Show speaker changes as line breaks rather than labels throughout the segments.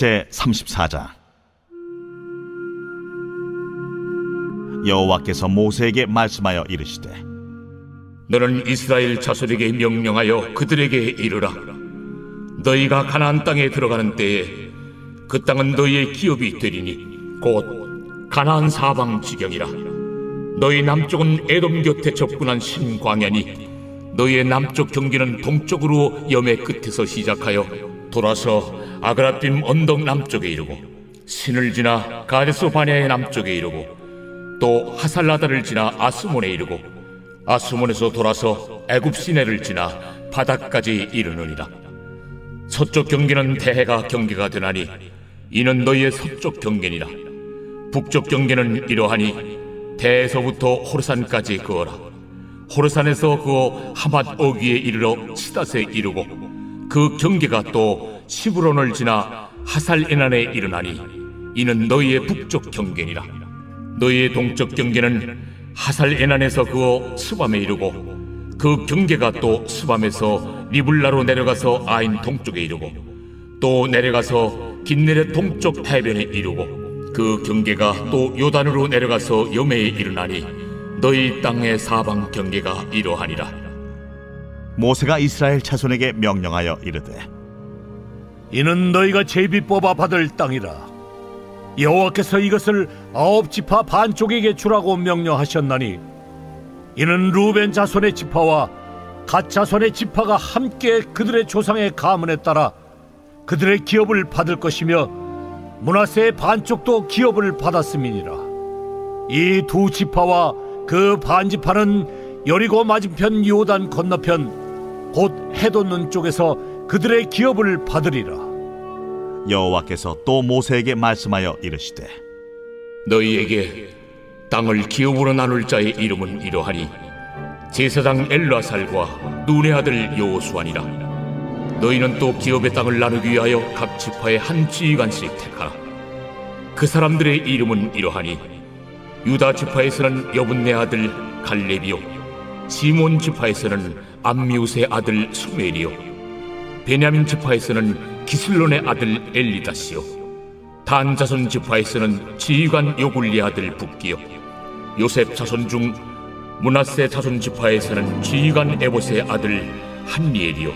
제34장. 여호와께서 모세에게 말씀하여 이르시되,
너는 이스라엘 자손에게 명령하여 그들에게 이르라. 너희가 가나안 땅에 들어가는 때에 그 땅은 너희의 기업이 되리니 곧 가나안 사방 지경이라. 너희 남쪽은 에돔 곁에 접근한 신광야니 너희의 남쪽 경계는 동쪽으로 염해 끝에서 시작하여 돌아서 아그라빔 언덕 남쪽에 이르고 신을 지나 가데스 바네아의 남쪽에 이르고 또 하살라다를 지나 아스몬에 이르고 아스몬에서 돌아서 애굽 시내를 지나 바닥까지 이르느니라. 서쪽 경계는 대해가 경계가 되나니 이는 너희의 서쪽 경계니라. 북쪽 경계는 이러하니 대에서부터 호르산까지 그어라. 호르산에서 그어 하맛 어귀에 이르러 시닷에 이르고 그 경계가 또 시브론을 지나 하살에난에 이르나니 이는 너희의 북쪽 경계니라. 너희의 동쪽 경계는 하살에난에서 그어 스밤에 이르고 그 경계가 또 스밤에서 리블라로 내려가서 아인 동쪽에 이르고 또 내려가서 긴네렛 동쪽 해변에 이르고 그 경계가 또 요단으로 내려가서 염해에 이르나니 너희 땅의 사방 경계가 이러하니라.
모세가 이스라엘 자손에게 명령하여 이르되,
이는 너희가 제비 뽑아 받을 땅이라. 여호와께서 이것을 9지파 반쪽에게 주라고 명령하셨나니 이는 루벤 자손의 지파와 갓 자손의 지파가 함께 그들의 조상의 가문에 따라 그들의 기업을 받을 것이며 므낫세의 반쪽도 기업을 받았음이니라. 이 두 지파와 그 반지파는 여리고 맞은편 요단 건너편 곧 해돋는 쪽에서 그들의 기업을 받으리라.
여호와께서 또 모세에게 말씀하여 이르시되,
너희에게 땅을 기업으로 나눌 자의 이름은 이러하니 제사장 엘르아살과 눈의 아들 여호수아니라. 너희는 또 기업의 땅을 나누기 위하여 각 지파의 한 지휘관씩 택하라. 그 사람들의 이름은 이러하니 유다 지파에서는 여분네 아들 갈렙이요, 시몬 지파에서는 암미우스의 아들 수멜이요, 베냐민 지파에서는 기슬론의 아들 엘리다시요, 단 자손 지파에서는 지휘관 요굴리 아들 붓기요, 요셉 자손 중 므낫세 자손 지파에서는 지휘관 에봇의 아들 한리엘이요,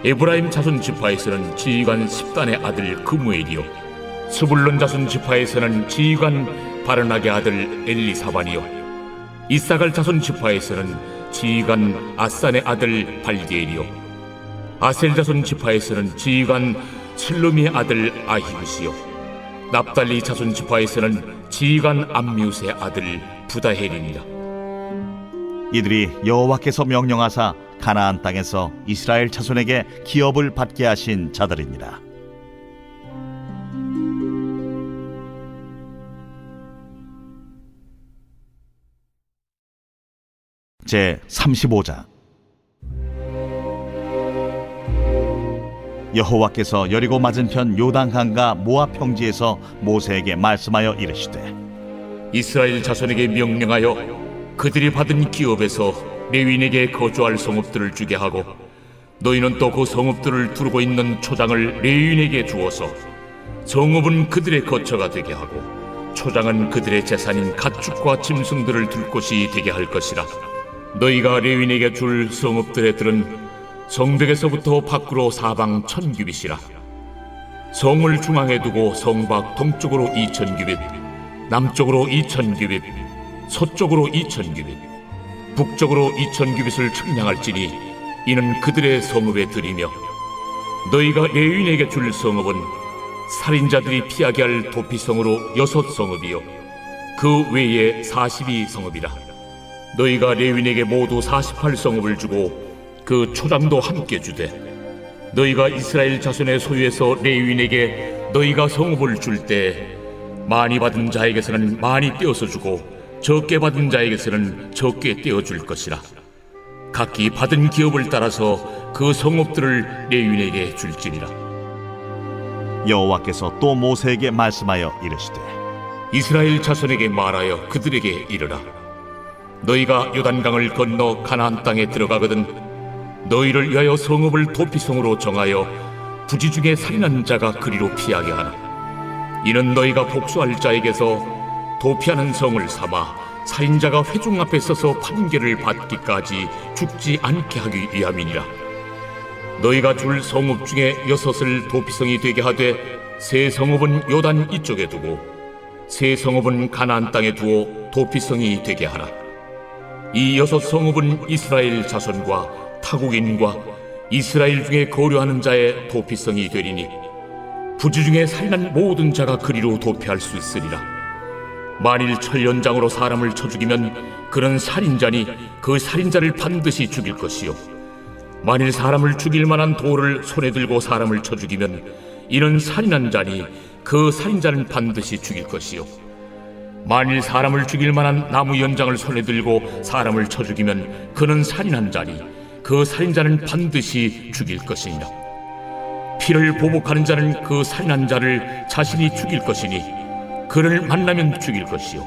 에브라임 자손 지파에서는 지휘관 십단의 아들 그무엘이요, 스불론 자손 지파에서는 지휘관 바르나게 아들 엘리사반이요, 이사갈 자손 지파에서는 지휘관 아산의 아들 발디엘이요, 아셀 자손 지파에서는 지휘관 슬루미의 아들 아히우시요, 납달리 자손 지파에서는 지휘관 암미우스의 아들 부다헬이니라.
이들이 여호와께서 명령하사 가나안 땅에서 이스라엘 자손에게 기업을 받게 하신 자들이니라. 제35장. 여호와께서 여리고 맞은편 요단강과 모압 평지에서 모세에게 말씀하여 이르시되,
이스라엘 자손에게 명령하여 그들이 받은 기업에서 레위인에게 거주할 성읍들을 주게 하고 너희는 또 그 성읍들을 두르고 있는 초장을 레위인에게 주어서 성읍은 그들의 거처가 되게 하고 초장은 그들의 재산인 가축과 짐승들을 둘 곳이 되게 할 것이라. 너희가 레위인에게 줄 성읍들의 들은 성벽에서부터 밖으로 사방 1000규빗이라. 성을 중앙에 두고 성 밖 동쪽으로 2000규빗, 남쪽으로 2000규빗, 서쪽으로 2000규빗, 북쪽으로 2000규빗을 측량할지니 이는 그들의 성읍에 들이며 너희가 레위인에게 줄 성읍은 살인자들이 피하게 할 도피성으로 6성읍이요 그 외에 42성읍이라. 너희가 레위인에게 모두 48성읍을 주고 그 초장도 함께 주되 너희가 이스라엘 자손의 소유에서 레위인에게 너희가 성읍을 줄 때 많이 받은 자에게서는 많이 떼어서 주고 적게 받은 자에게서는 적게 떼어줄 것이라. 각기 받은 기업을 따라서 그 성읍들을 레위인에게 줄지니라.
여호와께서 또 모세에게 말씀하여 이르시되,
이스라엘 자손에게 말하여 그들에게 이르라. 너희가 요단강을 건너 가나안 땅에 들어가거든 너희를 위하여 성읍을 도피성으로 정하여 부지 중에 살인한 자가 그리로 피하게 하라. 이는 너희가 복수할 자에게서 도피하는 성을 삼아 살인자가 회중 앞에 서서 판결을 받기까지 죽지 않게 하기 위함이니라. 너희가 줄 성읍 중에 6을 도피성이 되게 하되 3 성읍은 요단 이쪽에 두고 3 성읍은 가나안 땅에 두어 도피성이 되게 하라. 이 6 성읍은 이스라엘 자손과 타국인과 이스라엘 중에 거류하는 자의 도피성이 되리니 부지 중에 살인한 모든 자가 그리로 도피할 수 있으리라. 만일 철연장으로 사람을 쳐 죽이면 그는 살인자니 그 살인자를 반드시 죽일 것이요, 만일 사람을 죽일 만한 돌을 손에 들고 사람을 쳐 죽이면 이는 살인한 자니 그 살인자는 반드시 죽일 것이요, 만일 사람을 죽일 만한 나무 연장을 손에 들고 사람을 쳐 죽이면 그는 살인한 자니 그 살인자는 반드시 죽일 것이니라. 피를 보복하는 자는 그 살인한 자를 자신이 죽일 것이니 그를 만나면 죽일 것이요,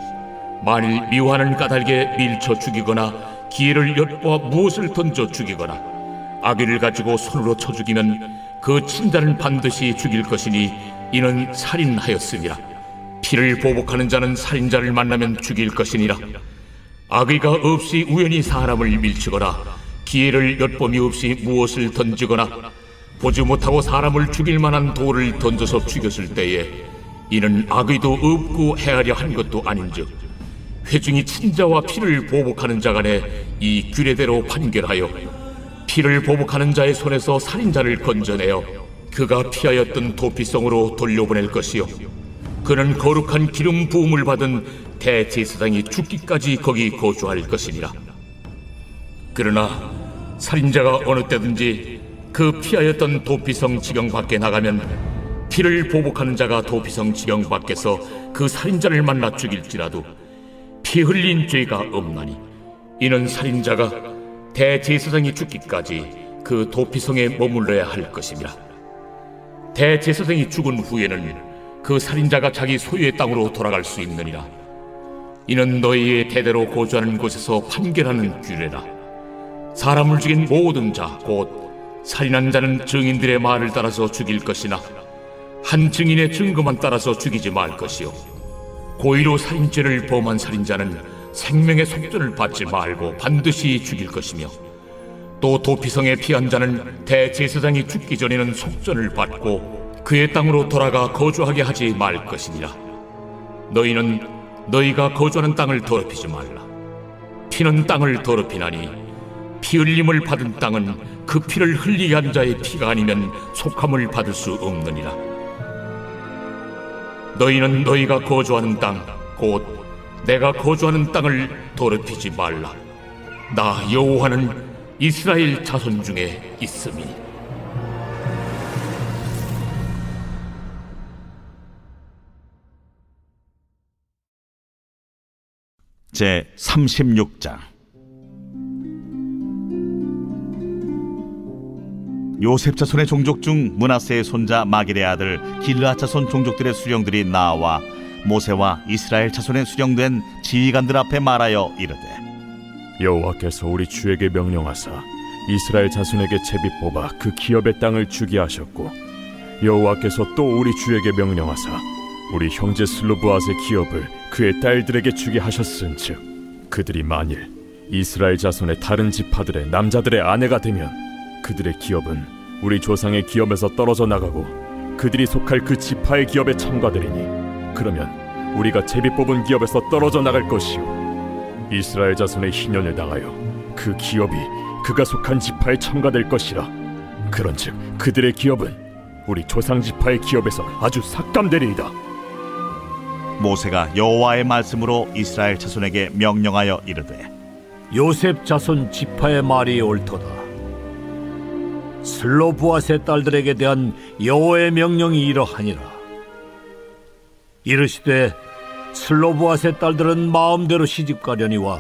만일 미워하는 까닭에 밀쳐 죽이거나 기회를 엿보아 무엇을 던져 죽이거나 악의를 가지고 손으로 쳐 죽이면 그 친자는 반드시 죽일 것이니 이는 살인하였음이라. 피를 보복하는 자는 살인자를 만나면 죽일 것이니라. 악의가 없이 우연히 사람을 밀치거나 기회를 엿봄이 없이 무엇을 던지거나 보지 못하고 사람을 죽일 만한 돌을 던져서 죽였을 때에 이는 악의도 없고 헤아려 한 것도 아닌즉 회중이 친자와 피를 보복하는 자 간에 이 규례대로 판결하여 피를 보복하는 자의 손에서 살인자를 건져내어 그가 피하였던 도피성으로 돌려보낼 것이요, 그는 거룩한 기름 부음을 받은 대제사장이 죽기까지 거기 거주할 것이니라. 그러나 살인자가 어느 때든지 그 피하였던 도피성 지경 밖에 나가면 피를 보복하는 자가 도피성 지경 밖에서 그 살인자를 만나 죽일지라도 피 흘린 죄가 없나니 이는 살인자가 대제사장이 죽기까지 그 도피성에 머물러야 할 것이니라. 대제사장이 죽은 후에는 그 살인자가 자기 소유의 땅으로 돌아갈 수 있느니라. 이는 너희의 대대로 거주하는 곳에서 판결하는 규례라. 사람을 죽인 모든 자 곧 살인한 자는 증인들의 말을 따라서 죽일 것이나 한 증인의 증거만 따라서 죽이지 말 것이요, 고의로 살인죄를 범한 살인자는 생명의 속전을 받지 말고 반드시 죽일 것이며, 또 도피성에 피한 자는 대제사장이 죽기 전에는 속전을 받고 그의 땅으로 돌아가 거주하게 하지 말 것이니라. 너희는 너희가 거주하는 땅을 더럽히지 말라. 피는 땅을 더럽히나니 피 흘림을 받은 땅은 그 피를 흘리게 한 자의 피가 아니면 속함을 받을 수 없느니라. 너희는 너희가 거주하는 땅 곧 내가 거주하는 땅을 더럽히지 말라. 나 여호와는 이스라엘 자손 중에 있음이.
제 36장. 요셉 자손의 종족 중 므낫세의 손자 마길의 아들 길르앗 자손 종족들의 수령들이 나와 모세와 이스라엘 자손의 수령된 지휘관들 앞에 말하여 이르되,
여호와께서 우리 주에게 명령하사 이스라엘 자손에게 제비 뽑아 그 기업의 땅을 주게 하셨고, 여호와께서 또 우리 주에게 명령하사 우리 형제 슬로브앗의 기업을 그의 딸들에게 주게 하셨은즉, 그들이 만일 이스라엘 자손의 다른 지파들의 남자들의 아내가 되면 그들의 기업은 우리 조상의 기업에서 떨어져 나가고 그들이 속할 그 지파의 기업에 첨가되리니, 그러면 우리가 제비 뽑은 기업에서 떨어져 나갈 것이요, 이스라엘 자손의 희년을 당하여 그 기업이 그가 속한 지파에 첨가될 것이라. 그런즉 그들의 기업은 우리 조상 지파의 기업에서 아주 삭감되리이다.
모세가 여호와의 말씀으로 이스라엘 자손에게 명령하여 이르되,
요셉 자손 지파의 말이 옳도다. 슬로브앗의 딸들에게 대한 여호와의 명령이 이러하니라. 이르시되 슬로브앗의 딸들은 마음대로 시집가려니와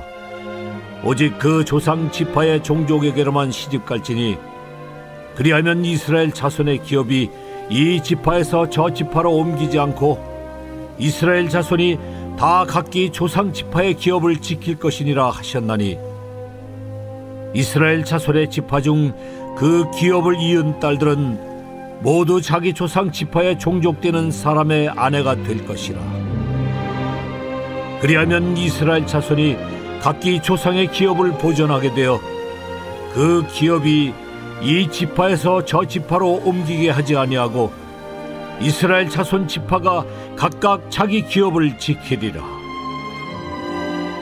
오직 그 조상 지파의 종족에게로만 시집갈지니, 그리하면 이스라엘 자손의 기업이 이 지파에서 저 지파로 옮기지 않고 이스라엘 자손이 다 각기 조상 지파의 기업을 지킬 것이니라 하셨나니, 이스라엘 자손의 지파 중 그 기업을 이은 딸들은 모두 자기 조상 지파에 종족되는 사람의 아내가 될 것이라. 그리하면 이스라엘 자손이 각기 조상의 기업을 보존하게 되어 그 기업이 이 지파에서 저 지파로 옮기게 하지 아니하고 이스라엘 자손 지파가 각각 자기 기업을 지키리라.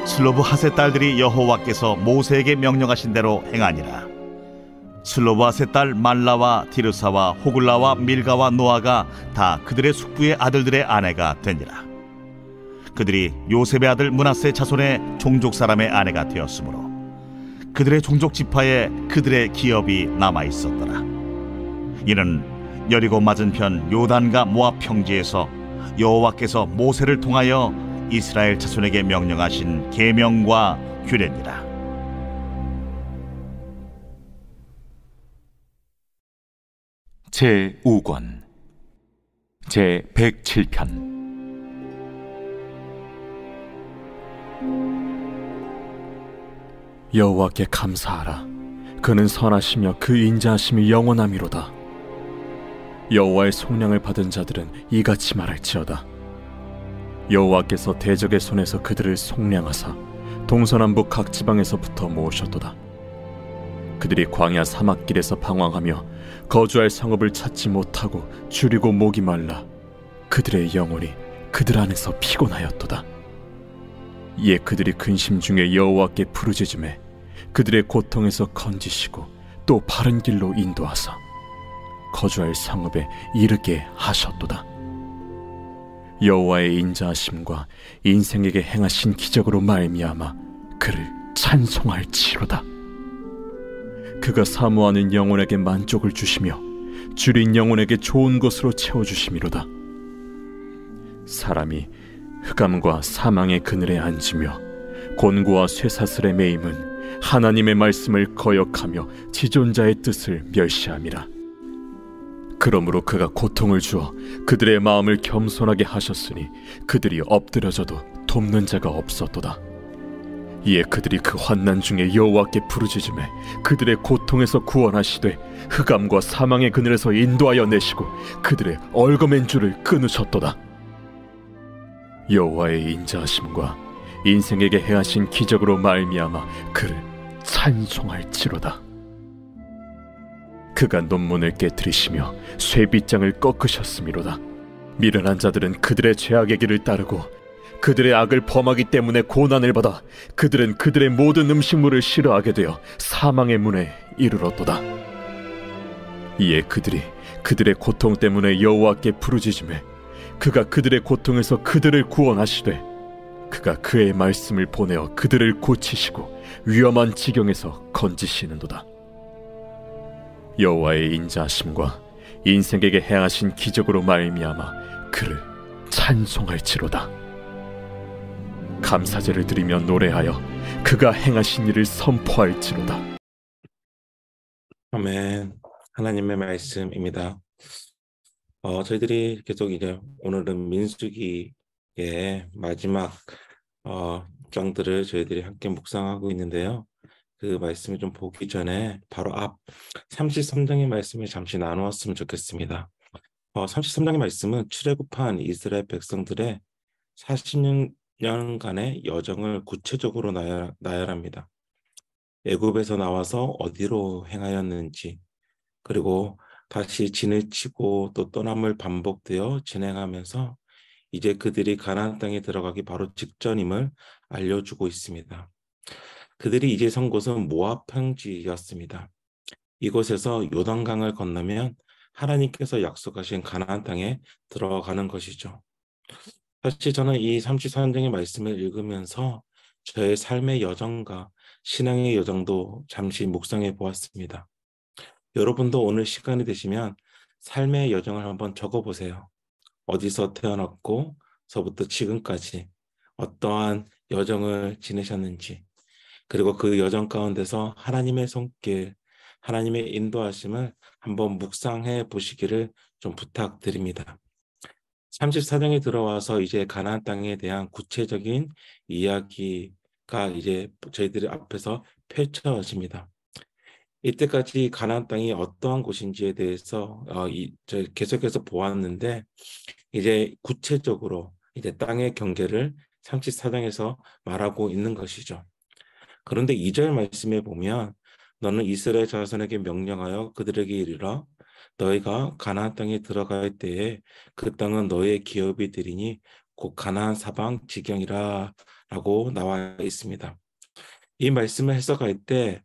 슬로브핫의 딸들이 여호와께서 모세에게 명령하신 대로 행하니라. 슬로브핫의 딸 말라와 디르사와 호글라와 밀가와 노아가 다 그들의 숙부의 아들들의 아내가 되니라. 그들이 요셉의 아들 므낫세 자손의 종족 사람의 아내가 되었으므로 그들의 종족 지파에 그들의 기업이 남아 있었더라. 이는 여리고 맞은편 요단과 모압 평지에서 여호와께서 모세를 통하여 이스라엘 자손에게 명령하신 계명과 규례니라.
제5권 제107편.
여호와께 감사하라. 그는 선하시며 그 인자하심이 영원함이로다. 여호와의 속량을 받은 자들은 이같이 말할지어다. 여호와께서 대적의 손에서 그들을 속량하사 동서남북 각 지방에서부터 모으셨도다. 그들이 광야 사막길에서 방황하며 거주할 성읍을 찾지 못하고 줄이고 목이 말라 그들의 영혼이 그들 안에서 피곤하였도다. 이에 그들이 근심 중에 여호와께 부르짖음에 그들의 고통에서 건지시고 또 바른 길로 인도하사 거주할 성읍에 이르게 하셨도다. 여호와의 인자하심과 인생에게 행하신 기적으로 말미암아 그를 찬송할지로다. 그가 사모하는 영혼에게 만족을 주시며 줄인 영혼에게 좋은 것으로 채워주심이로다. 사람이 흑암과 사망의 그늘에 앉으며 곤고와 쇠사슬의 매임은 하나님의 말씀을 거역하며 지존자의 뜻을 멸시함이라. 그러므로 그가 고통을 주어 그들의 마음을 겸손하게 하셨으니 그들이 엎드려져도 돕는 자가 없었도다. 이에 그들이 그 환난 중에 여호와께 부르짖음에 그들의 고통에서 구원하시되 흑암과 사망의 그늘에서 인도하여 내시고 그들의 얽어맨 줄을 끊으셨도다. 여호와의 인자하심과 인생에게 행하신 기적으로 말미암아 그를 찬송할지로다. 그가 논문을 깨뜨리시며 쇠빗장을 꺾으셨음이로다. 미련한 자들은 그들의 죄악의 길을 따르고 그들의 악을 범하기 때문에 고난을 받아 그들은 그들의 모든 음식물을 싫어하게 되어 사망의 문에 이르렀도다. 이에 그들이 그들의 고통 때문에 여호와께 부르짖음에 그가 그들의 고통에서 그들을 구원하시되 그가 그의 말씀을 보내어 그들을 고치시고 위험한 지경에서 건지시는도다. 여호와의 인자하심과 인생에게 행하신 기적으로 말미암아 그를 찬송할지로다. 감사제를 드리며 노래하여 그가 행하신 일을 선포할지로다.
아멘. 하나님의 말씀입니다. 저희들이 계속 이제 오늘은 민수기의 마지막 장들을 저희들이 함께 묵상하고 있는데요. 그 말씀을 좀 보기 전에 바로 앞 33장의 말씀을 잠시 나누었으면 좋겠습니다. 33장의 말씀은 출애굽한 이스라엘 백성들의 40년간의 여정을 구체적으로 나열합니다. 애굽에서 나와서 어디로 행하였는지, 그리고 다시 진을 치고 또 떠남을 반복되어 진행하면서 이제 그들이 가나안 땅에 들어가기 바로 직전임을 알려주고 있습니다. 그들이 이제 선 곳은 모압 평지였습니다. 이곳에서 요단강을 건너면 하나님께서 약속하신 가나안 땅에 들어가는 것이죠. 사실 저는 이 33장의 말씀을 읽으면서 저의 삶의 여정과 신앙의 여정도 잠시 묵상해 보았습니다. 여러분도 오늘 시간이 되시면 삶의 여정을 한번 적어보세요. 어디서 태어났고서부터 지금까지 어떠한 여정을 지내셨는지, 그리고 그 여정 가운데서 하나님의 손길, 하나님의 인도하심을 한번 묵상해 보시기를 좀 부탁드립니다. 34장에 들어와서 이제 가나안 땅에 대한 구체적인 이야기가 이제 저희들 앞에서 펼쳐집니다. 이때까지 가나안 땅이 어떠한 곳인지에 대해서 계속해서 보았는데 이제 구체적으로 이제 땅의 경계를 34장에서 말하고 있는 것이죠. 그런데 2절 말씀에 보면 너는 이스라엘 자손에게 명령하여 그들에게 이르라 너희가 가나안 땅에 들어갈 때에 그 땅은 너희의 기업이 되리니 곧 가나안 사방 지경이라 라고 나와 있습니다. 이 말씀을 해석할 때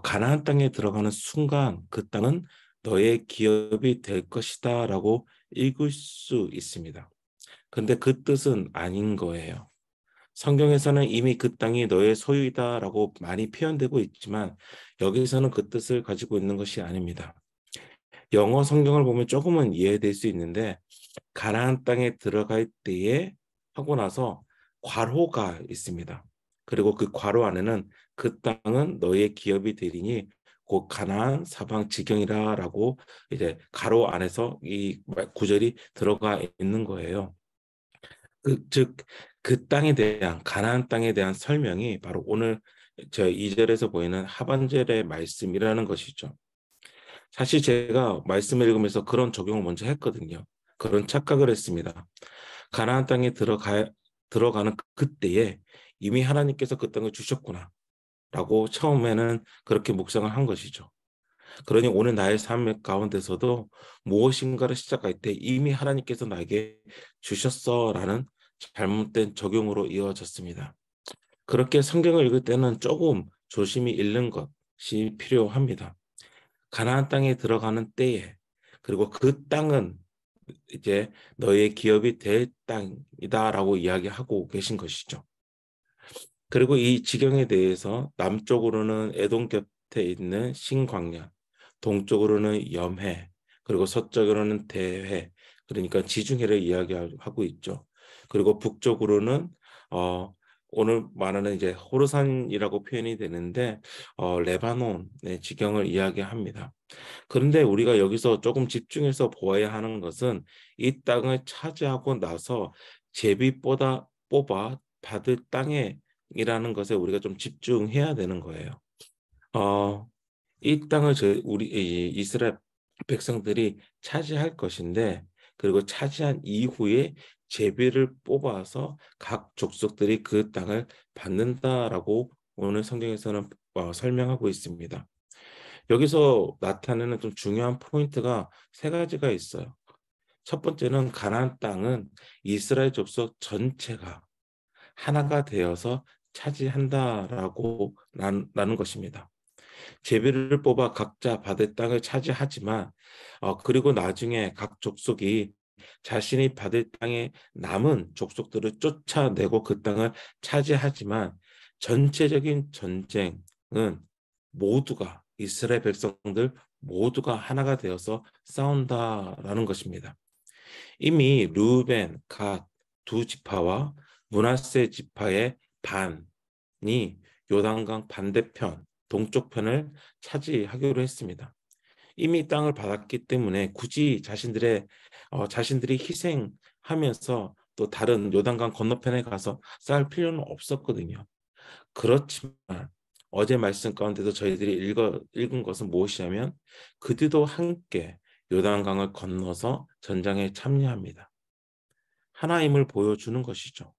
가나안 땅에 들어가는 순간 그 땅은 너의 기업이 될 것이다 라고 읽을 수 있습니다. 근데 그 뜻은 아닌 거예요. 성경에서는 이미 그 땅이 너의 소유이다라고 많이 표현되고 있지만 여기서는 그 뜻을 가지고 있는 것이 아닙니다. 영어 성경을 보면 조금은 이해될 수 있는데 가나안 땅에 들어갈 때에 하고 나서 괄호가 있습니다. 그리고 그 괄호 안에는 그 땅은 너의 기업이 되리니 곧 가나안 사방 지경이라라고 이제 가로 안에서 이 구절이 들어가 있는 거예요. 즉 그 땅에 대한 가나안 땅에 대한 설명이 바로 오늘 저 2절에서 보이는 하반절의 말씀이라는 것이죠. 사실 제가 말씀을 읽으면서 그런 적용을 먼저 했거든요. 그런 착각을 했습니다. 가나안 땅에 들어가는 그때에 이미 하나님께서 그 땅을 주셨구나 라고 처음에는 그렇게 묵상을 한 것이죠. 그러니 오늘 나의 삶 가운데서도 무엇인가를 시작할 때 이미 하나님께서 나에게 주셨어라는 잘못된 적용으로 이어졌습니다. 그렇게 성경을 읽을 때는 조금 조심히 읽는 것이 필요합니다. 가나안 땅에 들어가는 때에 그리고 그 땅은 이제 너의 기업이 될 땅이다라고 이야기하고 계신 것이죠. 그리고 이 지경에 대해서 남쪽으로는 에돔 곁에 있는 신광야, 동쪽으로는 염해, 그리고 서쪽으로는 대해, 그러니까 지중해를 이야기하고 있죠. 그리고 북쪽으로는 오늘 말하는 이제 호르산이라고 표현이 되는데 레바논의 지경을 이야기합니다. 그런데 우리가 여기서 조금 집중해서 보아야 하는 것은 이 땅을 차지하고 나서 제비보다 뽑아 받을 땅에이라는 것에 우리가 좀 집중해야 되는 거예요. 이 땅을 우리 이스라엘 백성들이 차지할 것인데 그리고 차지한 이후에 제비를 뽑아서 각 족속들이 그 땅을 받는다라고 오늘 성경에서는 설명하고 있습니다. 여기서 나타내는 좀 중요한 포인트가 세 가지가 있어요. 첫 번째는 가나안 땅은 이스라엘 족속 전체가 하나가 되어서 차지한다라고 라는 것입니다. 제비를 뽑아 각자 받을 땅을 차지하지만 그리고 나중에 각 족속이 자신이 받을 땅에 남은 족속들을 쫓아내고 그 땅을 차지하지만 전체적인 전쟁은 모두가 이스라엘 백성들 모두가 하나가 되어서 싸운다라는 것입니다. 이미 르우벤, 갓 두 지파와 므낫세 지파의 반이 요단강 반대편 동쪽 편을 차지하기로 했습니다. 이미 땅을 받았기 때문에 굳이 자신들이 희생하면서 또 다른 요단강 건너편에 가서 싸울 필요는 없었거든요. 그렇지만 어제 말씀 가운데도 저희들이 읽은 것은 무엇이냐면 그들도 함께 요단강을 건너서 전장에 참여합니다. 하나임을 보여주는 것이죠.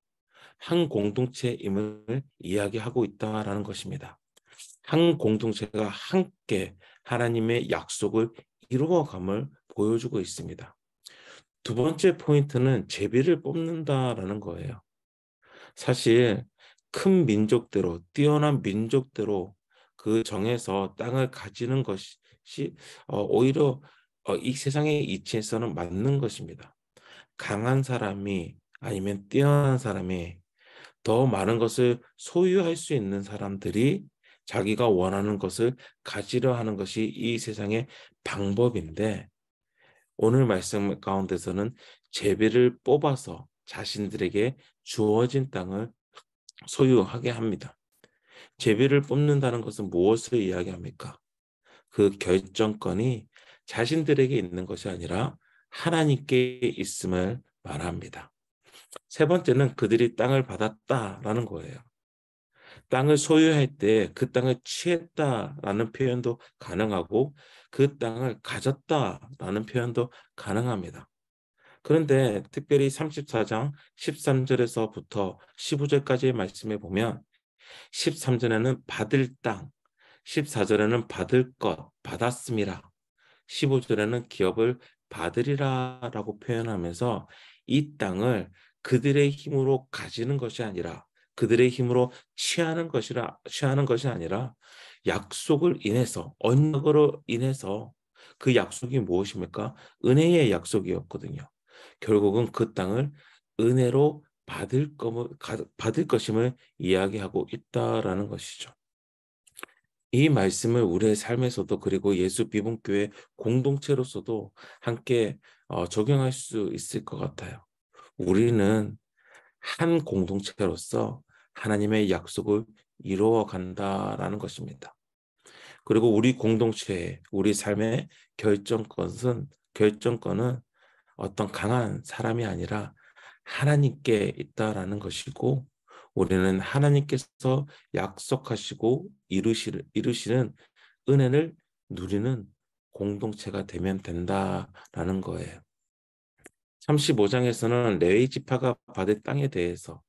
한 공동체임을 이야기하고 있다라는 것입니다. 한 공동체가 함께 하나님의 약속을 이루어감을 보여주고 있습니다. 두 번째 포인트는 제비를 뽑는다라는 거예요. 사실 큰 민족대로 뛰어난 민족대로 그 정해서 땅을 가지는 것이 오히려 이 세상의 이치에서는 맞는 것입니다. 강한 사람이 아니면 뛰어난 사람이 더 많은 것을 소유할 수 있는 사람들이 자기가 원하는 것을 가지려 하는 것이 이 세상의 방법인데 오늘 말씀 가운데서는 제비를 뽑아서 자신들에게 주어진 땅을 소유하게 합니다. 제비를 뽑는다는 것은 무엇을 이야기합니까? 그 결정권이 자신들에게 있는 것이 아니라 하나님께 있음을 말합니다. 세 번째는 그들이 땅을 받았다라는 거예요. 땅을 소유할 때 그 땅을 취했다라는 표현도 가능하고 그 땅을 가졌다라는 표현도 가능합니다. 그런데 특별히 34장 13절에서부터 15절까지의 말씀에 보면 13절에는 받을 땅, 14절에는 받을 것, 받았음이라, 15절에는 기업을 받으리라라고 표현하면서 이 땅을 그들의 힘으로 가지는 것이 아니라 그들의 힘으로 취하는 것이 아니라 약속을 인해서 언약으로 인해서 그 약속이 무엇입니까? 은혜의 약속이었거든요. 결국은 그 땅을 은혜로 받을 것임을 이야기하고 있다라는 것이죠. 이 말씀을 우리의 삶에서도 그리고 예수 비봉교회 공동체로서도 함께 적용할 수 있을 것 같아요. 우리는 한 공동체로서 하나님의 약속을 이루어 간다라는 것입니다. 그리고 우리 공동체의 우리 삶의 결정권은 어떤 강한 사람이 아니라 하나님께 있다라는 것이고 우리는 하나님께서 약속하시고 이루시는 은혜를 누리는 공동체가 되면 된다라는 거예요. 35장에서는 레위 지파가 받을 땅에 대해서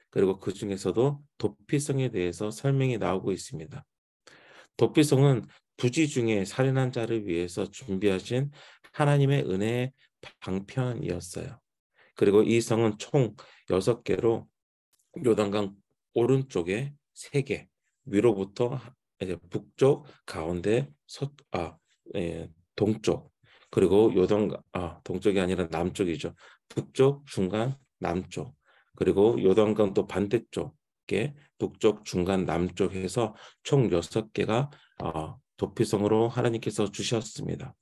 그리고 그 중에서도 도피성에 대해서 설명이 나오고 있습니다. 도피성은 부지 중에 살인한 자를 위해서 준비하신 하나님의 은혜의 방편이었어요. 그리고 이 성은 총 6개로 요단강 오른쪽에 3개, 위로부터 이제 북쪽, 가운데, 동쪽, 그리고 동쪽이 아니라 남쪽이죠. 북쪽, 중간, 남쪽, 그리고 요단강 또 반대쪽에 북쪽, 중간, 남쪽 해서 총 6개가 도피성으로 하나님께서 주셨습니다.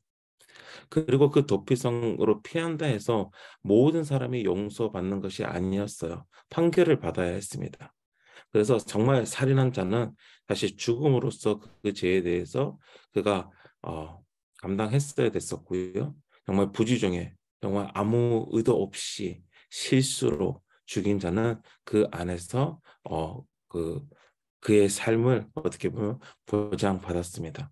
그리고 그 도피성으로 피한다 해서 모든 사람이 용서받는 것이 아니었어요. 판결을 받아야 했습니다. 그래서 정말 살인한 자는 다시 죽음으로써 그 죄에 대해서 그가 감당했어야 됐었고요. 정말 부지 중에 정말 아무 의도 없이 실수로 죽인 자는 그 안에서 그의 삶을 어떻게 보면 보장받았습니다.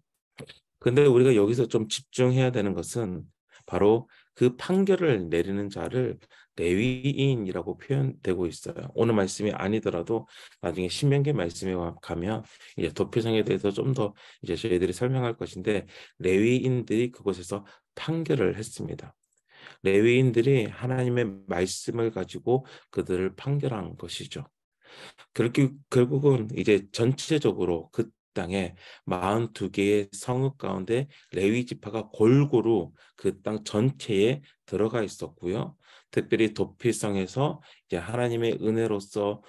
근데 우리가 여기서 좀 집중해야 되는 것은 바로 그 판결을 내리는 자를 레위인이라고 표현되고 있어요. 오늘 말씀이 아니더라도 나중에 신명기 말씀에 가면 이제 도피성에 대해서 좀 더 이제 저희들이 설명할 것인데 레위인들이 그곳에서 판결을 했습니다. 레위인들이 하나님의 말씀을 가지고 그들을 판결한 것이죠. 결국은 이제 전체적으로 그 땅에 42개의 성읍 가운데 레위 지파가 골고루 그 땅 전체에 들어가 있었고요. 특별히 도피성에서 이제 하나님의 은혜로서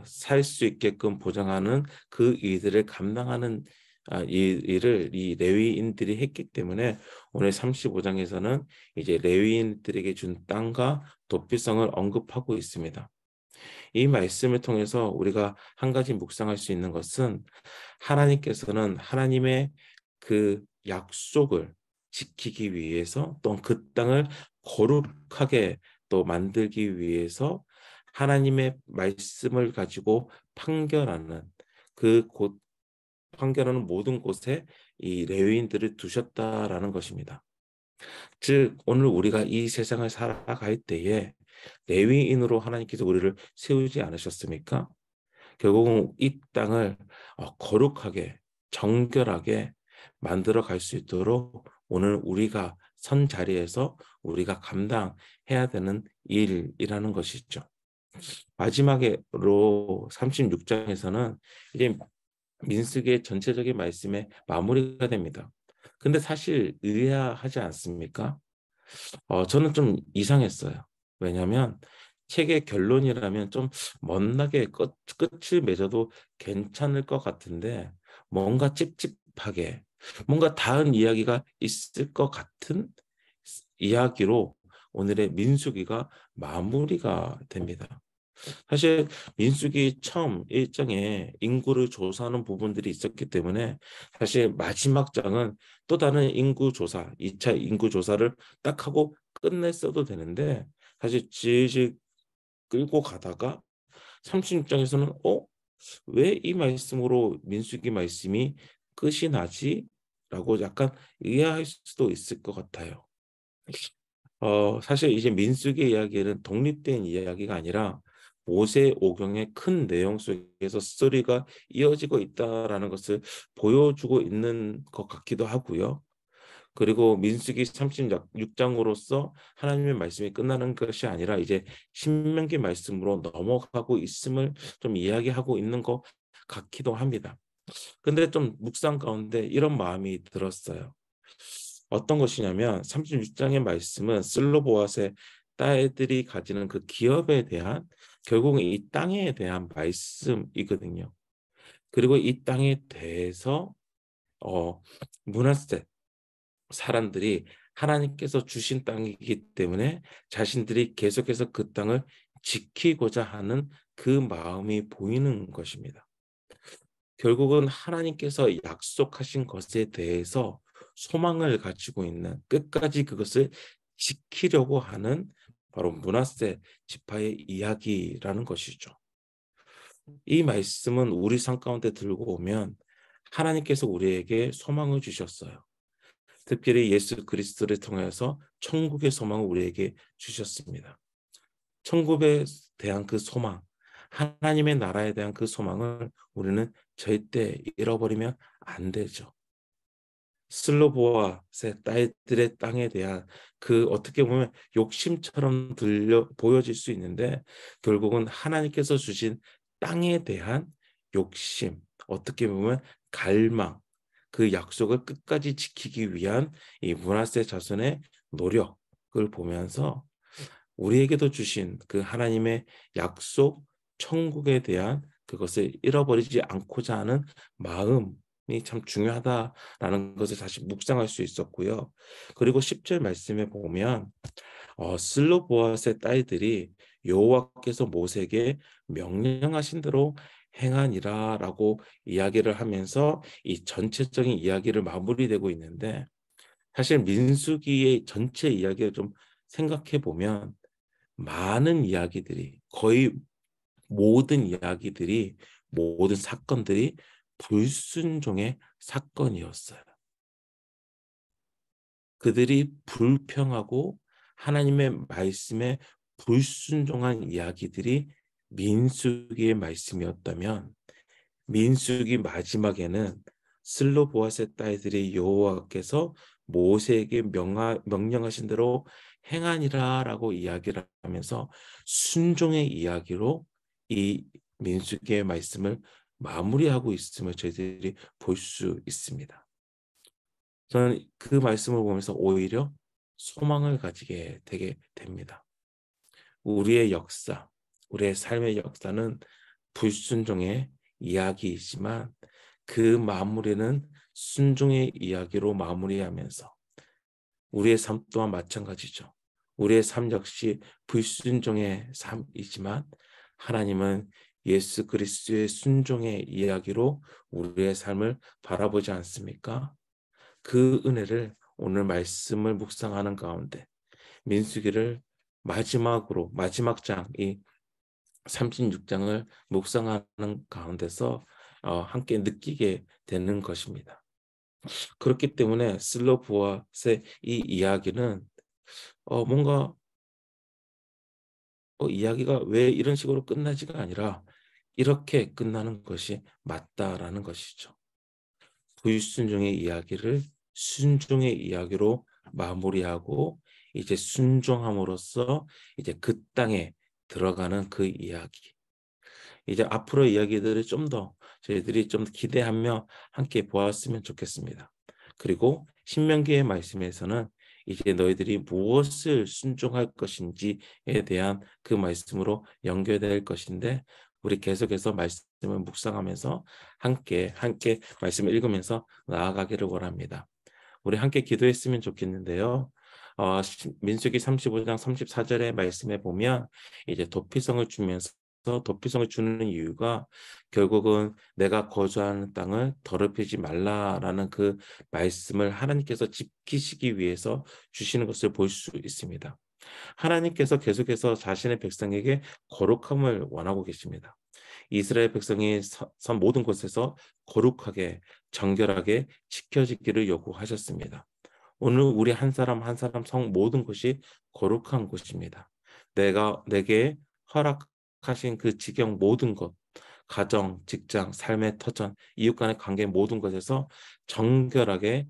살 수 있게끔 보장하는 그 일들을 감당하는 이 일을 이 레위인들이 했기 때문에 오늘 35장에서는 이제 레위인들에게 준 땅과 도피성을 언급하고 있습니다. 이 말씀을 통해서 우리가 한 가지 묵상할 수 있는 것은 하나님께서는 하나님의 그 약속을 지키기 위해서 또 그 땅을 거룩하게 또 만들기 위해서 하나님의 말씀을 가지고 판결하는 모든 곳에 이 레위인들을 두셨다라는 것입니다. 즉 오늘 우리가 이 세상을 살아갈 때에 레위인으로 하나님께서 우리를 세우지 않으셨습니까? 결국은 이 땅을 거룩하게 정결하게 만들어 갈 수 있도록 오늘 우리가 선 자리에서 우리가 감당해야 되는 일이라는 것이죠. 마지막으로 36장에서는 이제 민수기의 전체적인 말씀에 마무리가 됩니다. 근데 사실 의아하지 않습니까? 저는 좀 이상했어요. 왜냐하면 책의 결론이라면 좀 멋나게 끝을 맺어도 괜찮을 것 같은데 뭔가 찝찝하게 뭔가 다른 이야기가 있을 것 같은 이야기로 오늘의 민수기가 마무리가 됩니다. 사실 민수기 처음 1장에 인구를 조사하는 부분들이 있었기 때문에 사실 마지막 장은 또 다른 인구 조사, 2차 인구 조사를 딱 하고 끝냈어도 되는데 사실 질질 끌고 가다가 36장에서는 왜 이 말씀으로 민수기 말씀이 끝이 나지? 라고 약간 의아할 수도 있을 것 같아요. 사실 이제 민수기 이야기는 독립된 이야기가 아니라 모세 오경의 큰 내용 속에서 스토리가 이어지고 있다라는 것을 보여주고 있는 것 같기도 하고요. 그리고 민수기 36장으로서 하나님의 말씀이 끝나는 것이 아니라 이제 신명기 말씀으로 넘어가고 있음을 좀 이야기하고 있는 것 같기도 합니다. 근데 좀 묵상 가운데 이런 마음이 들었어요. 어떤 것이냐면 36장의 말씀은 슬로보아스의 딸들이 가지는 그 기업에 대한, 결국은 이 땅에 대한 말씀이거든요. 그리고 이 땅에 대해서 므낫세 사람들이 하나님께서 주신 땅이기 때문에 자신들이 계속해서 그 땅을 지키고자 하는 그 마음이 보이는 것입니다. 결국은 하나님께서 약속하신 것에 대해서 소망을 가지고 있는, 끝까지 그것을 지키려고 하는 바로 므낫세 지파의 이야기라는 것이죠. 이 말씀은 우리 삶 가운데 들고 오면 하나님께서 우리에게 소망을 주셨어요. 특별히 예수 그리스도를 통해서 천국의 소망을 우리에게 주셨습니다. 천국에 대한 그 소망, 하나님의 나라에 대한 그 소망을 우리는 절대 잃어버리면 안 되죠. 슬로보아스의 딸들의 땅에 대한 그 어떻게 보면 욕심처럼 보여질 수 있는데, 결국은 하나님께서 주신 땅에 대한 욕심, 어떻게 보면 갈망, 그 약속을 끝까지 지키기 위한 이 므낫세 자손의 노력을 보면서 우리에게도 주신 그 하나님의 약속, 천국에 대한 그것을 잃어버리지 않고자 하는 마음이 참 중요하다라는 것을 다시 묵상할 수 있었고요. 그리고 10절 말씀에 보면 슬로보아스의 딸들이 여호와께서 모세에게 명령하신 대로 행하니라라고 이야기를 하면서 이 전체적인 이야기를 마무리되고 있는데, 사실 민수기의 전체 이야기를 좀 생각해 보면 많은 이야기들이, 거의 모든 이야기들이, 모든 사건들이 불순종의 사건이었어요. 그들이 불평하고 하나님의 말씀에 불순종한 이야기들이 민수기의 말씀이었다면, 민수기 마지막에는 슬로보아스의 딸들이 여호와께서 모세에게 명령하신 대로 행하니라라고 이야기를 하면서 순종의 이야기로 이 민수기의 말씀을 마무리하고 있음을 저희들이 볼 수 있습니다. 저는 그 말씀을 보면서 오히려 소망을 가지게 되게 됩니다. 우리의 역사, 우리의 삶의 역사는 불순종의 이야기이지만 그 마무리는 순종의 이야기로 마무리하면서, 우리의 삶 또한 마찬가지죠. 우리의 삶 역시 불순종의 삶이지만 하나님은 예수 그리스도의 순종의 이야기로 우리의 삶을 바라보지 않습니까? 그 은혜를 오늘 말씀을 묵상하는 가운데, 민수기를 마지막으로, 마지막 장, 이 36장을 묵상하는 가운데서 함께 느끼게 되는 것입니다. 그렇기 때문에 슬로보아스의 이 이야기는 뭔가 이야기가 왜 이런 식으로 끝나지가 아니라 이렇게 끝나는 것이 맞다라는 것이죠. 불순종의 이야기를 순종의 이야기로 마무리하고 이제 순종함으로써 이제 그 땅에 들어가는 그 이야기. 이제 앞으로 이야기들을 좀 더 저희들이 좀 기대하며 함께 보았으면 좋겠습니다. 그리고 신명기의 말씀에서는 이제 너희들이 무엇을 순종할 것인지에 대한 그 말씀으로 연결될 것인데, 우리 계속해서 말씀을 묵상하면서 함께 말씀을 읽으면서 나아가기를 원합니다. 우리 함께 기도했으면 좋겠는데요. 민수기 35장 34절의 말씀에 보면 이제 도피성을 주면서, 도피성을 주는 이유가 결국은 내가 거주하는 땅을 더럽히지 말라라는 그 말씀을 하나님께서 지키시기 위해서 주시는 것을 볼 수 있습니다. 하나님께서 계속해서 자신의 백성에게 거룩함을 원하고 계십니다. 이스라엘 백성이 선 모든 곳에서 거룩하게 정결하게 지켜지기를 요구하셨습니다. 오늘 우리 한 사람 한 사람 성 모든 곳이 거룩한 곳입니다. 내게 허락하신 그 지경 모든 것, 가정, 직장, 삶의 터전, 이웃 간의 관계 모든 것에서 정결하게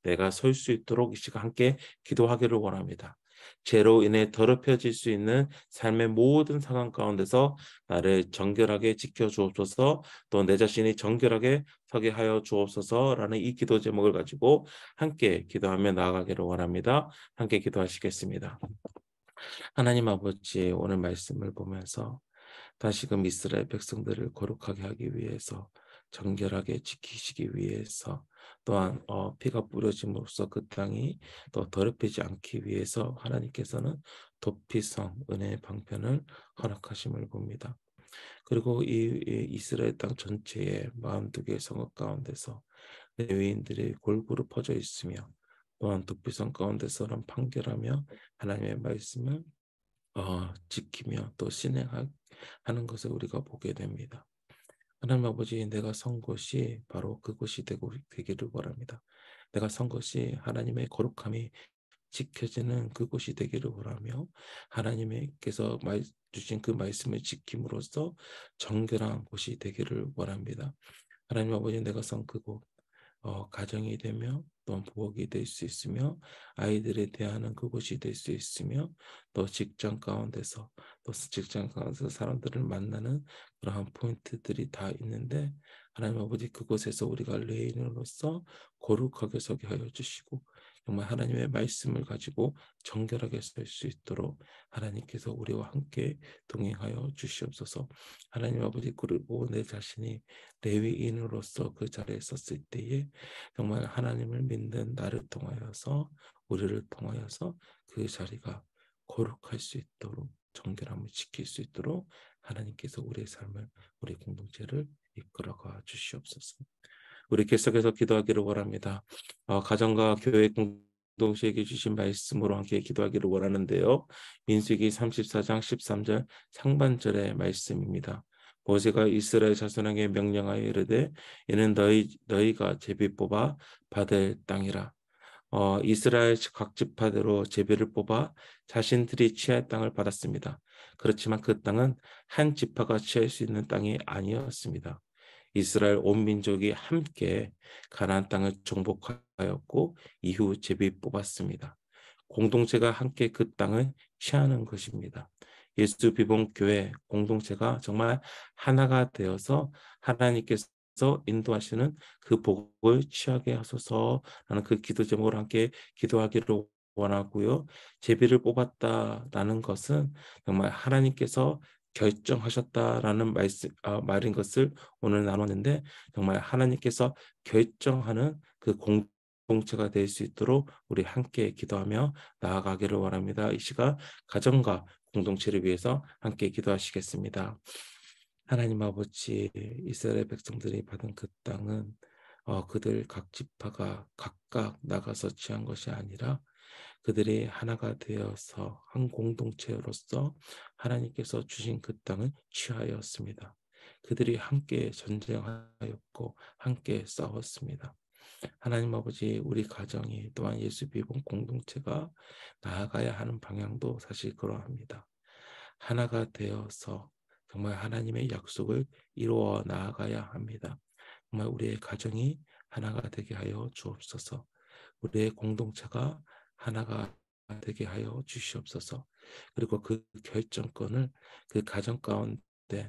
내가 설 수 있도록 이 시간 함께 기도하기를 원합니다. 죄로 인해 더럽혀질 수 있는 삶의 모든 상황 가운데서 나를 정결하게 지켜주옵소서, 또 내 자신이 정결하게 서게 하여 주옵소서라는 이 기도 제목을 가지고 함께 기도하며 나아가기를 원합니다. 함께 기도하시겠습니다. 하나님 아버지, 오늘 말씀을 보면서 다시금 이스라엘 백성들을 거룩하게 하기 위해서, 정결하게 지키시기 위해서, 또한 피가 뿌려짐으로써 그 땅이 더 더럽히지 않기 위해서 하나님께서는 도피성 은혜의 방편을 허락하심을 봅니다. 그리고 이 이스라엘 땅 전체의 42개의 성읍 가운데서 레위인들이 골고루 퍼져 있으며, 또한 도피성 가운데서는 판결하며 하나님의 말씀을 지키며 또 실행하는 것을 우리가 보게 됩니다. 하나님 아버지, 내가 선 곳이 바로 그곳이 되기를 원합니다. 내가 선 곳이 하나님의 거룩함이 지켜지는 그곳이 되기를 원하며, 하나님께서 주신 그 말씀을 지킴으로써 정결한 곳이 되기를 원합니다. 하나님 아버지, 내가 선 그곳, 가정이 되며 또 부엌이 될 수 있으며, 아이들에 대하는 그곳이 될 수 있으며, 또 직장 가운데서 사람들을 만나는 그러한 포인트들이 다 있는데, 하나님 아버지, 그곳에서 우리가 레인으로서 거룩하게 서게 하여 주시고, 정말 하나님의 말씀을 가지고 정결하게 설 수 있도록 하나님께서 우리와 함께 동행하여 주시옵소서. 하나님 아버지, 그리고 내 자신이 레위인으로서 그 자리에 섰을 때에 정말 하나님을 믿는 나를 통하여서, 우리를 통하여서 그 자리가 거룩할 수 있도록, 정결함을 지킬 수 있도록 하나님께서 우리의 삶을, 우리 공동체를 이끌어가 주시옵소서. 우리 계속해서 기도하기를 원합니다. 가정과 교회 공동체에게 주신 말씀으로 함께 기도하기를 원하는데요. 민수기 34장 13절 상반절의 말씀입니다. 모세가 이스라엘 자손에게 명령하여 이르되 이는 너희가 제비 뽑아 받을 땅이라. 이스라엘 각 지파대로 제비를 뽑아 자신들이 취할 땅을 받았습니다. 그렇지만 그 땅은 한 지파가 취할 수 있는 땅이 아니었습니다. 이스라엘 온 민족이 함께 가나안 땅을 정복하였고 이후 제비 뽑았습니다. 공동체가 함께 그 땅을 취하는 것입니다. 예수 비봉 교회 공동체가 정말 하나가 되어서 하나님께서 인도하시는 그 복을 취하게 하소서라는 그 기도 제목으로 함께 기도하기를 원하고요. 제비를 뽑았다라는 것은 정말 하나님께서 결정하셨다라는 말인 것을 오늘 나눴는데, 정말 하나님께서 결정하는 그 공동체가 될 수 있도록 우리 함께 기도하며 나아가기를 원합니다. 이 시간 가정과 공동체를 위해서 함께 기도하시겠습니다. 하나님 아버지, 이스라엘 백성들이 받은 그 땅은 그들 각 지파가 각각 나가서 취한 것이 아니라 그들이 하나가 되어서 한 공동체로서 하나님께서 주신 그 땅을 취하였습니다. 그들이 함께 전쟁하였고 함께 싸웠습니다. 하나님 아버지, 우리 가정이 또한 예수 비봉 공동체가 나아가야 하는 방향도 사실 그러합니다. 하나가 되어서 정말 하나님의 약속을 이루어 나아가야 합니다. 정말 우리의 가정이 하나가 되게 하여 주옵소서. 우리의 공동체가 하나가 되게 하여 주시옵소서. 그리고 그 결정권을 그 가정 가운데,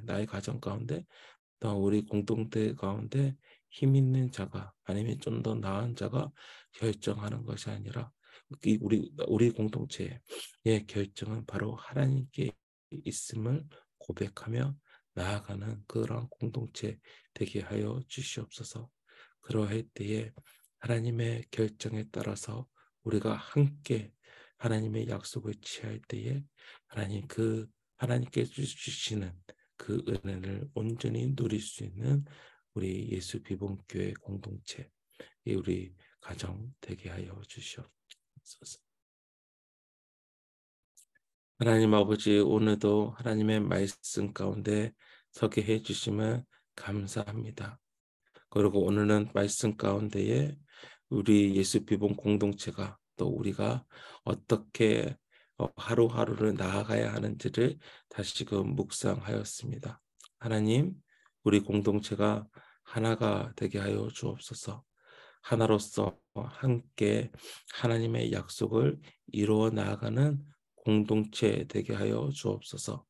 나의 가정 가운데, 또 우리 공동체 가운데 힘 있는 자가, 아니면 좀 더 나은 자가 결정하는 것이 아니라 우리 공동체의 결정은 바로 하나님께 있음을 고백하며 나아가는 그런 공동체 되게 하여 주시옵소서. 그러할 때에 하나님의 결정에 따라서 우리가 함께 하나님의 약속을 취할 때에 하나님께서 주시는 그 은혜를 온전히 누릴 수 있는 우리 예수 비봉교회 공동체, 우리 가정 되게 하여 주시옵소서. 하나님 아버지, 오늘도 하나님의 말씀 가운데 서게 해주시면 감사합니다. 그리고 오늘은 말씀 가운데에 우리 예수 비봉 공동체가 또 우리가 어떻게 하루하루를 나아가야 하는지를 다시금 묵상하였습니다. 하나님, 우리 공동체가 하나가 되게 하여 주옵소서. 하나로서 함께 하나님의 약속을 이루어 나아가는 공동체 되게 하여 주옵소서.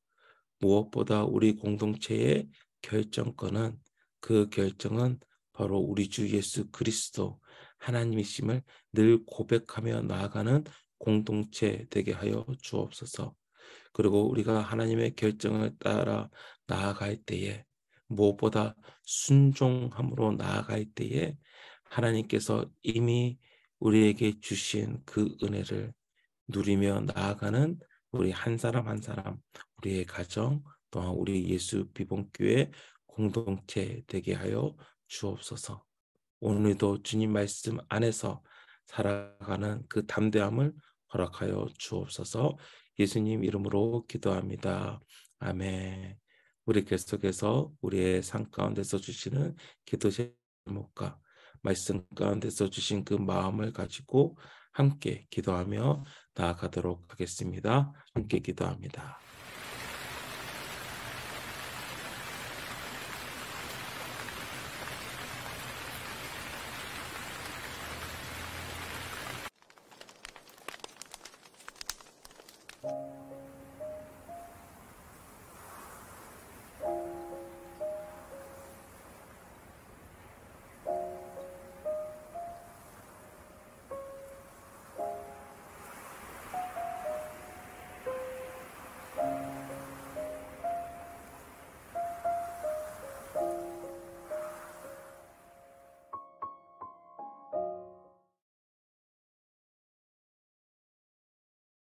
무엇보다 우리 공동체의 결정권은, 그 결정은 바로 우리 주 예수 그리스도 하나님이심을 늘 고백하며 나아가는 공동체 되게 하여 주옵소서. 그리고 우리가 하나님의 결정을 따라 나아갈 때에, 무엇보다 순종함으로 나아갈 때에 하나님께서 이미 우리에게 주신 그 은혜를 누리며 나아가는 우리 한 사람 한 사람, 우리의 가정, 또한 우리 예수 비봉교회 공동체 되게 하여 주옵소서. 오늘도 주님 말씀 안에서 살아가는 그 담대함을 허락하여 주옵소서. 예수님 이름으로 기도합니다. 아멘. 우리 계속해서 우리의 삶 가운데서 주시는 기도 제목과 말씀 가운데서 주신 그 마음을 가지고 함께 기도하며 나아가도록 하겠습니다. 함께 기도합니다.